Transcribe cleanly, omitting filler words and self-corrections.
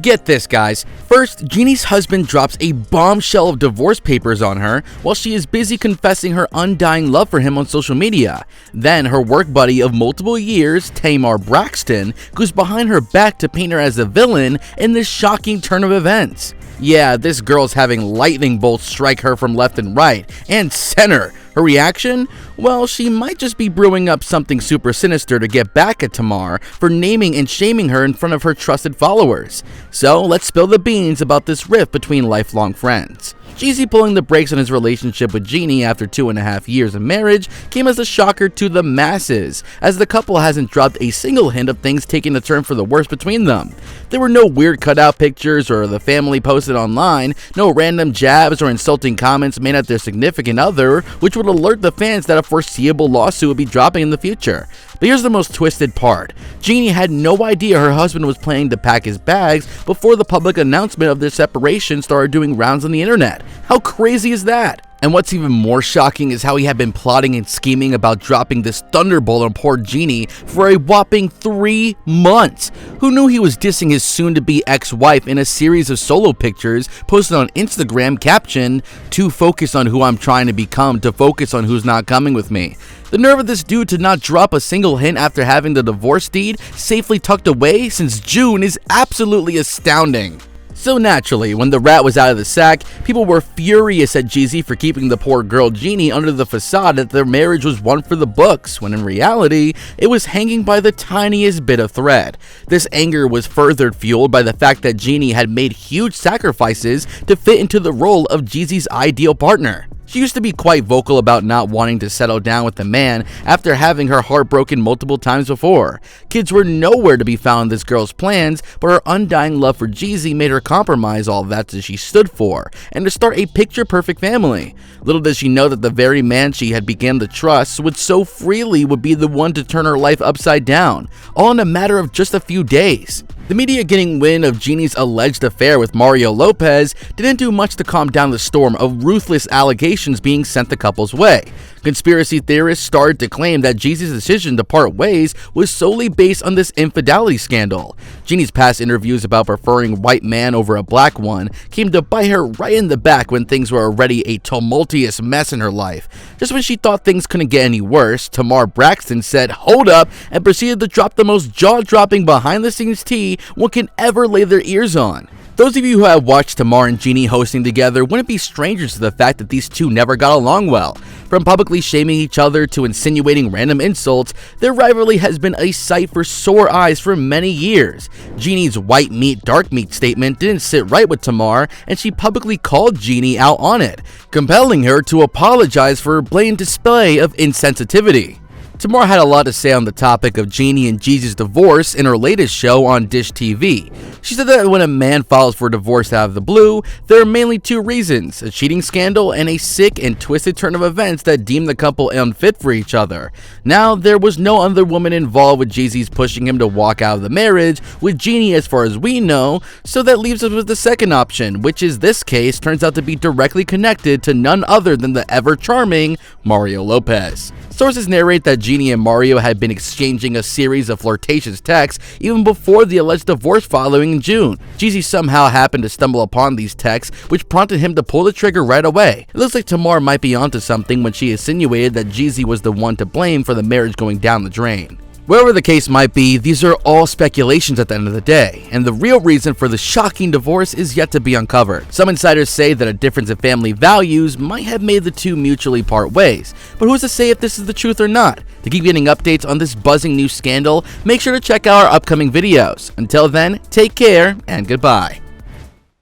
Get this, guys. First, Jeannie's husband drops a bombshell of divorce papers on her while she is busy confessing her undying love for him on social media. Then, her work buddy of multiple years, Tamar Braxton, goes behind her back to paint her as a villain in this shocking turn of events. Yeah, this girl's having lightning bolts strike her from left and right, and center. Her reaction? Well, she might just be brewing up something super sinister to get back at Tamar for naming and shaming her in front of her trusted followers. So let's spill the beans about this rift between lifelong friends. Jeezy pulling the brakes on his relationship with Jeannie after 2.5 years of marriage came as a shocker to the masses, as the couple hasn't dropped a single hint of things taking a turn for the worse between them. There were no weird cutout pictures or the family posted online, no random jabs or insulting comments made at their significant other, which would alert the fans that a foreseeable lawsuit would be dropping in the future. But here's the most twisted part. Jeannie had no idea her husband was planning to pack his bags before the public announcement of their separation started doing rounds on the internet. How crazy is that? And what's even more shocking is how he had been plotting and scheming about dropping this thunderbolt on poor Jeannie for a whopping 3 months. Who knew he was dissing his soon-to-be ex-wife in a series of solo pictures posted on Instagram captioned, "Too focused on who I'm trying to become to focus on who's not coming with me." The nerve of this dude to not drop a single hint after having the divorce deed safely tucked away since June is absolutely astounding. So naturally, when the rat was out of the sack, people were furious at Jeezy for keeping the poor girl Jeannie under the facade that their marriage was one for the books, when in reality, it was hanging by the tiniest bit of thread. This anger was further fueled by the fact that Jeannie had made huge sacrifices to fit into the role of Jeezy's ideal partner. She used to be quite vocal about not wanting to settle down with a man after having her heart broken multiple times before. Kids were nowhere to be found in this girl's plans, but her undying love for Jeezy made her compromise all that she stood for, and to start a picture-perfect family. Little does she know that the very man she had begun to trust would so freely would be the one to turn her life upside down, all in a matter of just a few days. The media getting wind of Jeannie's alleged affair with Mario Lopez didn't do much to calm down the storm of ruthless allegations being sent the couple's way. Conspiracy theorists started to claim that Jeezy's decision to part ways was solely based on this infidelity scandal. Jeannie's past interviews about preferring white man over a black one came to bite her right in the back when things were already a tumultuous mess in her life. Just when she thought things couldn't get any worse, Tamar Braxton said, "Hold up," and proceeded to drop the most jaw-dropping behind-the-scenes tea one can ever lay their ears on. Those of you who have watched Tamar and Jeannie hosting together wouldn't be strangers to the fact that these two never got along well. From publicly shaming each other to insinuating random insults, their rivalry has been a sight for sore eyes for many years. Jeannie's white meat, dark meat statement didn't sit right with Tamar, and she publicly called Jeannie out on it, compelling her to apologize for her blatant display of insensitivity. Tamar had a lot to say on the topic of Jeannie and Jeezy's divorce in her latest show on Dish TV. She said that when a man files for divorce out of the blue, there are mainly two reasons: a cheating scandal and a sick and twisted turn of events that deem the couple unfit for each other. Now, there was no other woman involved with Jeezy's pushing him to walk out of the marriage with Jeannie as far as we know, so that leaves us with the second option, which is this case turns out to be directly connected to none other than the ever-charming Mario Lopez. Sources narrate that Jeannie and Mario had been exchanging a series of flirtatious texts even before the alleged divorce following in June. Jeezy somehow happened to stumble upon these texts, which prompted him to pull the trigger right away. It looks like Tamar might be onto something when she insinuated that Jeezy was the one to blame for the marriage going down the drain. Whatever the case might be, these are all speculations at the end of the day, and the real reason for the shocking divorce is yet to be uncovered. Some insiders say that a difference in family values might have made the two mutually part ways, but who's to say if this is the truth or not? To keep getting updates on this buzzing new scandal, make sure to check out our upcoming videos. Until then, take care and goodbye.